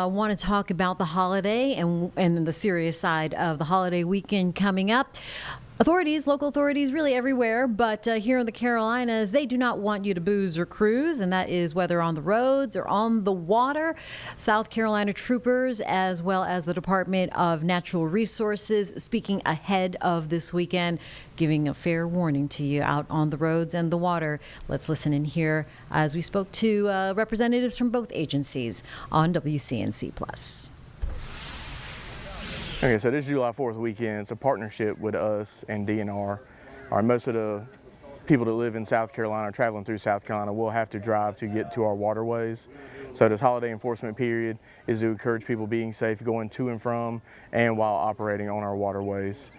I want to talk about the holiday and the serious side of the holiday weekend coming up. Authorities, local authorities, really everywhere, but here in the Carolinas, they do not want you to booze or cruise, and that is whether on the roads or on the water. South Carolina troopers, as well as the Department of Natural Resources, speaking ahead of this weekend, giving a fair warning to you out on the roads and the water. Let's listen in here as we spoke to representatives from both agencies on WCNC Plus. Okay, so this July 4th weekend, it's a partnership with us and DNR. Most of the people that live in South Carolina, traveling through South Carolina, will have to drive to get to our waterways. So this holiday enforcement period is to encourage people being safe going to and from and while operating on our waterways.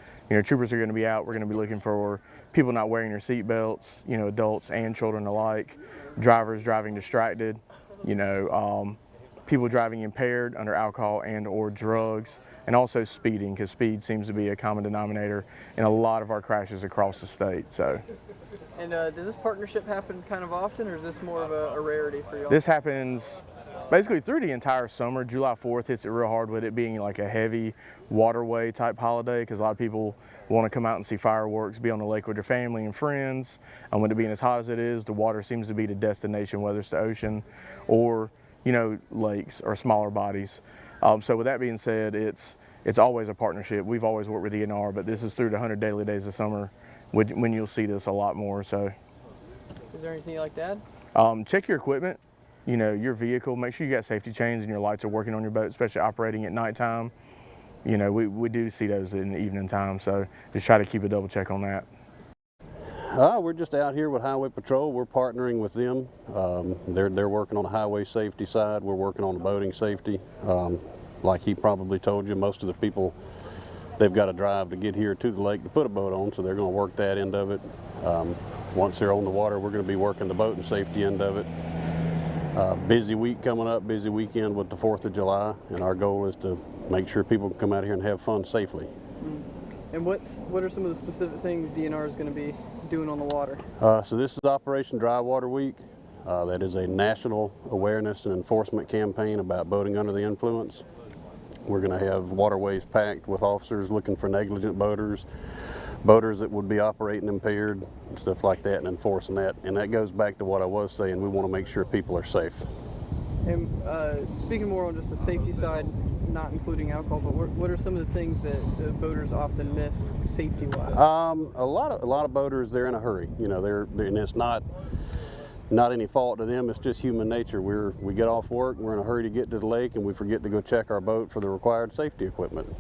Troopers are going to be out. We're going to be looking for people not wearing their seat belts, adults and children alike, drivers driving distracted, people driving impaired under alcohol and or drugs, and also speeding, because speed seems to be a common denominator in a lot of our crashes across the state. And does this partnership happen kind of often, or is this more of a rarity for y'all? This happens basically through the entire summer. July 4th hits it real hard with it being like a heavy waterway type holiday, because a lot of people want to come out and see fireworks, be on the lake with their family and friends. And with it being as hot as it is, the water seems to be the destination, whether it's the ocean or lakes or smaller bodies. So with that being said, it's always a partnership. We've always worked with DNR, but this is through the 100 daily days of summer when you'll see this a lot more. So, is there anything you'd like to add? Check your equipment, your vehicle. Make sure you got safety chains and your lights are working on your boat, especially operating at nighttime. We do see those in the evening time, so just try to keep a double check on that. We're just out here with Highway Patrol. We're partnering with them. They're working on the highway safety side. We're working on the boating safety. Like he probably told you, most of the people, they've got to drive to get here to the lake to put a boat on, so they're going to work that end of it. Once they're on the water, we're going to be working the boat and safety end of it. Busy week coming up, busy weekend with the 4th of July, and our goal is to make sure people can come out here and have fun safely. And what are some of the specific things DNR is going to be doing on the water? So this is Operation Dry Water Week. That is a national awareness and enforcement campaign about boating under the influence. We're going to have waterways packed with officers looking for negligent boaters that would be operating impaired, and stuff like that, and enforcing that. And that goes back to what I was saying, we want to make sure people are safe. And speaking more on just the safety side, not including alcohol, but what are some of the things that the boaters often miss safety-wise? A lot of boaters, they're in a hurry. And it's not any fault to them. It's just human nature. We get off work, we're in a hurry to get to the lake, and we forget to go check our boat for the required safety equipment.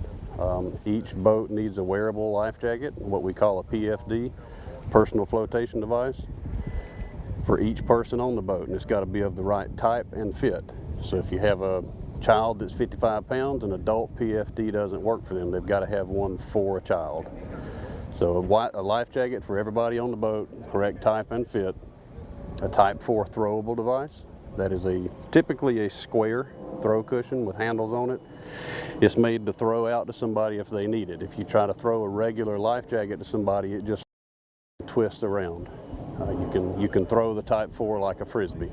Each boat needs a wearable life jacket, what we call a PFD, personal flotation device, for each person on the boat, and it's got to be of the right type and fit. So if you have a child that's 55 pounds, an adult PFD doesn't work for them. They've got to have one for a child. So a life jacket for everybody on the boat, correct type and fit. A Type 4 throwable device. That is typically a square throw cushion with handles on it. It's made to throw out to somebody if they need it. If you try to throw a regular life jacket to somebody, it just twists around. You can throw the Type 4 like a Frisbee.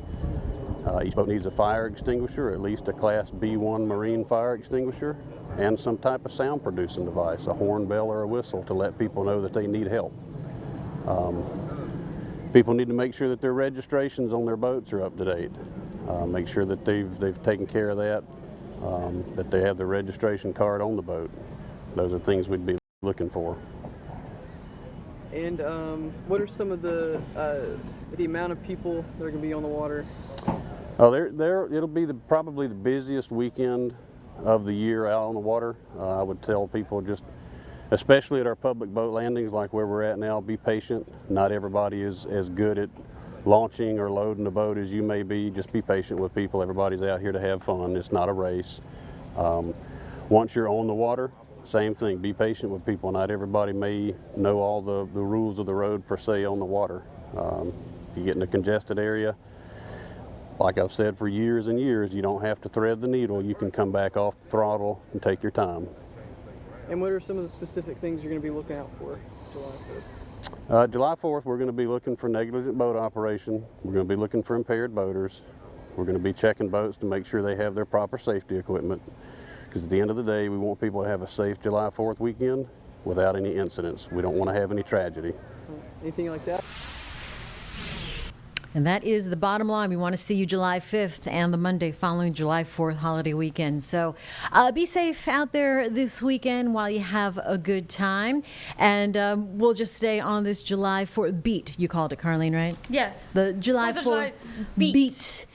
Each boat needs a fire extinguisher, at least a Class B1 marine fire extinguisher, and some type of sound producing device, a horn, bell, or a whistle to let people know that they need help. People need to make sure that their registrations on their boats are up to date. Make sure that they've taken care of that, that they have their registration card on the boat. Those are things we'd be looking for. And what are some of the amount of people that are going to be on the water? Oh, it'll be probably the busiest weekend of the year out on the water. I would tell people, just especially at our public boat landings like where we're at now, be patient. Not everybody is as good at launching or loading the boat as you may be. Just be patient with people. Everybody's out here to have fun. It's not a race. Once you're on the water, same thing. Be patient with people. Not everybody may know all the rules of the road per se on the water. If you get in a congested area, like I've said for years and years, you don't have to thread the needle. You can come back off the throttle and take your time. And what are some of the specific things you're going to be looking out for July 4th? July 4th, we're going to be looking for negligent boat operation. We're going to be looking for impaired boaters. We're going to be checking boats to make sure they have their proper safety equipment. Because at the end of the day, we want people to have a safe July 4th weekend without any incidents. We don't want to have any tragedy. Anything like that? And that is the bottom line. We want to see you July 5th and the Monday following July 4th holiday weekend. So be safe out there this weekend while you have a good time. And we'll just stay on this July 4th beat. You called it, Carlene, right? Yes. The July 4th July beat. beat.